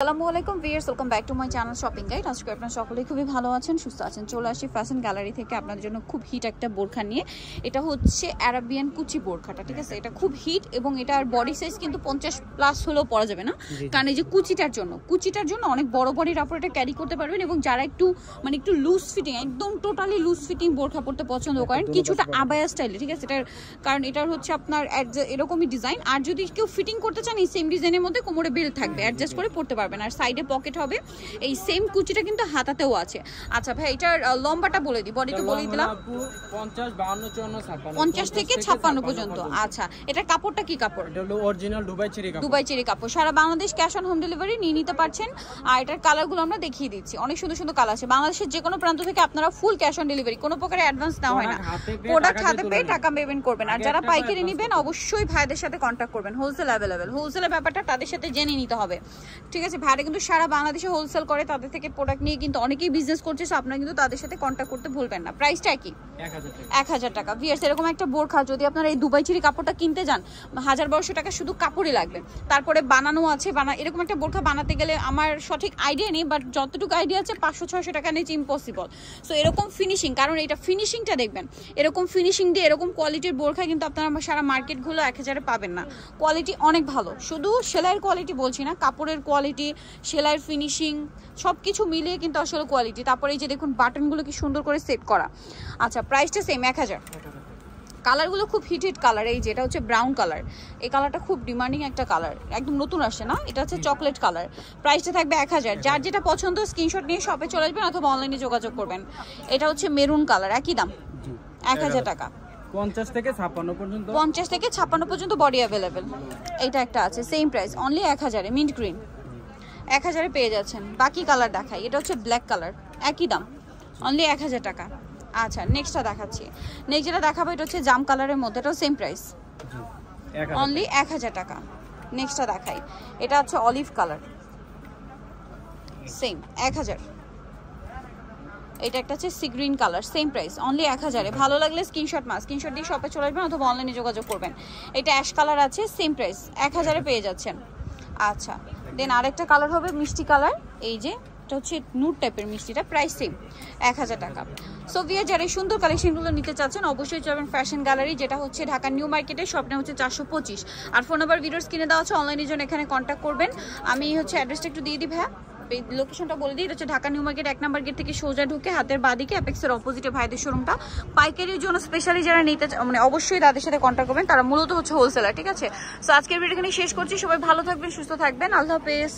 আসসালামু আলাইকুম viewers, welcome back to my channel shopping guide. আজকে আপনারা সকলেই খুবই ভালো আছেন, সুস্থ আছেন। চলে আসি ফ্যাশন গ্যালারি থেকে আপনাদের জন্য খুব হিট একটা বোরখা নিয়ে। এটা হচ্ছে আরাবিয়ান কুচি বোরখাটা, ঠিক আছে? এটা খুব হিট এবং এটার বডি সাইজ কিন্তু 50+ হলেও পরা যাবে না, কারণ এই যে কুচিটার জন্য অনেক বড় বডির আপনারা এটা ক্যারি করতে পারবেন। এবং যারা একটু একটু লুজ ফিটিং, একদম টোটালি লুজ ফিটিং বোরখা পরতে পছন্দ করেন, কিছুটা আবায়া স্টাইলে, ঠিক আছে? এটার কারণ এটার হচ্ছে আপনার এরকমই ডিজাইন। আর যদি কেউ ফিটিং করতে চান, এই সেম ডিজাইনের মধ্যে কোমরে বেল্ট থাকবে, অ্যাডজাস্ট করে পড়তে পারবেন। আর সাইডে পকেট হবে। এই সেম কুচিটা কিন্তু হাতাতেও আছে। আচ্ছা ভাই, এটার লম্বাটা বলে দিই, বডি তো বলেই দিলাম 50 52 54 56 50 থেকে 56 পর্যন্ত। আচ্ছা, এটার কাপড়টা কি কাপড়? এটা হলো অরিজিনাল দুবাই চেরি কাপড়। সারা Bangladesh cash on home delivery নিয়ে নিতে পারছেন। আর এটার কালারগুলো আমরা দেখিয়ে দিচ্ছি, অনেক সুন্দর সুন্দর কালার আছে। বাংলাদেশের যে কোনো প্রান্ত থেকে আপনারা ফুল ক্যাশ অন ডেলিভারি, কোনো প্রকার অ্যাডভান্স দেওয়া হয় না, প্রোডাক্ট হাতে পেয়ে টাকা পেমেন্ট করবেন। আর যারা পাইকারি নেবেন অবশ্যই ভাইদের সাথে কন্ট্যাক্ট করবেন। হোলসেল অ্যাভেলেবেল, হোলসেলের ব্যাপারটা তাদের সাথে জেনে নিতে হবে, ঠিক আছে? ভাইরা কিন্তু সারা বাংলাদেশে হোলসেল করে, তাদের থেকে প্রোডাক্ট নিয়ে কিন্তু অনেকেই বিজনেস করছে। সো আপনারা কিন্তু তাদের সাথে কন্ট্যাক্ট করতে ভুলবেন না। প্রাইসটা কি? 1000 টাকা। ভিউয়ার্স, এরকম একটা বোরখা যদি আপনারা এই দুবাই চেরি কাপড়টা কিনতে যান, 1200 টাকা শুধু কাপড়ই লাগবে। তারপরে বানানো আছে, এরকম একটা বোরখা বানাতে গেলে আমার সঠিক আইডিয়া নেই, বাট যতটুকু আইডিয়া আছে 500-600 টাকা নিচে ইম্পসিবল। সো এরকম ফিনিশিং, কারণ এটা ফিনিশিংটা দেখবেন, এরকম ফিনিশিং দিয়ে এরকম কোয়ালিটির বোরখা কিন্তু আপনারা সারা মার্কেটগুলো 1000-এ পাবেন না। কোয়ালিটি অনেক ভালো, শুধু সেলাইয়ের কোয়ালিটি বলছি না, কাপড়ের কোয়ালিটি, সেলাইয়ের ফিনিশিং সবকিছু মিলিয়ে কিন্তু আসলে কোয়ালিটি। তারপরে এই যে দেখুন বাটনগুলো কি সুন্দর করে সেট করা। আচ্ছা, প্রাইসটা সেম 1000। কালারগুলো খুব হিট কালার। এই যে এটা হচ্ছে ব্রাউন কালার, এই কালারটা খুব ডিমান্ডিং একটা কালার, একদম নতুন আসে না, এটা হচ্ছে চকলেট কালার। প্রাইসটা থাকবে 1000। যার যেটা পছন্দ স্ক্রিনশট নিয়ে শপে চলে আসবেন অথবা অনলাইনে যোগাযোগ করবেন। এটা হচ্ছে মেরুন কালার, একই দাম 1000 টাকা। 50 থেকে 56 পর্যন্ত, 50 থেকে 56 পর্যন্ত বডি অ্যাভেলেবেল। এটা একটা আছে সেম প্রাইস, অনলি 1000-এ, মিন্ট গ্রিন 1000-এ পেয়ে যাচ্ছেন। বাকি কালার দেখাই, এটা হচ্ছে ব্ল্যাক কালার, একই দাম, অনলি 1000 টাকা। আচ্ছা, নেক্সটটা দেখাচ্ছি। নেক্সট যেটা দেখাবো এটা হচ্ছে জাম কালারের মধ্যে, এটাও সেম প্রাইস, অনলি 1000 টাকা। নেক্সটটা দেখাই, এটা হচ্ছে অলিভ কালার, সেম 1000। এটা একটা হচ্ছে sea green colour, same price, only 1000-এ। ভালো লাগলে স্ক্রিনশট দিয়ে শপে চলে আসবেন অথবা অনলাইনে যোগাযোগ করবেন। এটা অ্যাশ কালার আছে, সেম প্রাইস, 1000-এ পেয়ে যাচ্ছেন। আচ্ছা, দেন আরেকটা কালার হবে মিষ্টি কালার, এই যে এটা হচ্ছে নুড টাইপের মিষ্টিটা, প্রাইস সেম 1000 টাকা। সো ভিউয়ার, যারা এই সুন্দর কালেকশনগুলো নিতে চাচ্ছেন অবশ্যই যাবেন ফ্যাশন গ্যালারি, যেটা হচ্ছে ঢাকা নিউ মার্কেটে, স্বপ্নে হচ্ছে 425। আর ফোন নাম্বার ভিডিওস কিনে দেওয়া আছে, অনলাইনের জন্য এখানে কন্ট্যাক্ট করবেন। আমি হচ্ছে অ্যাড্রেসটা একটু দিয়ে দিই ভাইয়া, লোকেশনটা বলে দিই। এটা হচ্ছে ঢাকা নিউ মার্কেট 1 নম্বর গেট থেকে সোজা ঢুকে হাতের বাদিকে অ্যাপেক্সের অপোজিটে ভাইদের শোরুমটা। পাইকারির জন্য স্পেশালি যারা নিতে অবশ্যই তাদের সাথে কন্ট্যাক্ট করবেন, তারা মূলত হচ্ছে হোলসেলার, ঠিক আছে? সো আজকের ভিডিও এখানে শেষ করছি। সবাই ভালো থাকবেন, সুস্থ থাকবেন, আল্লাহ হাফেজ।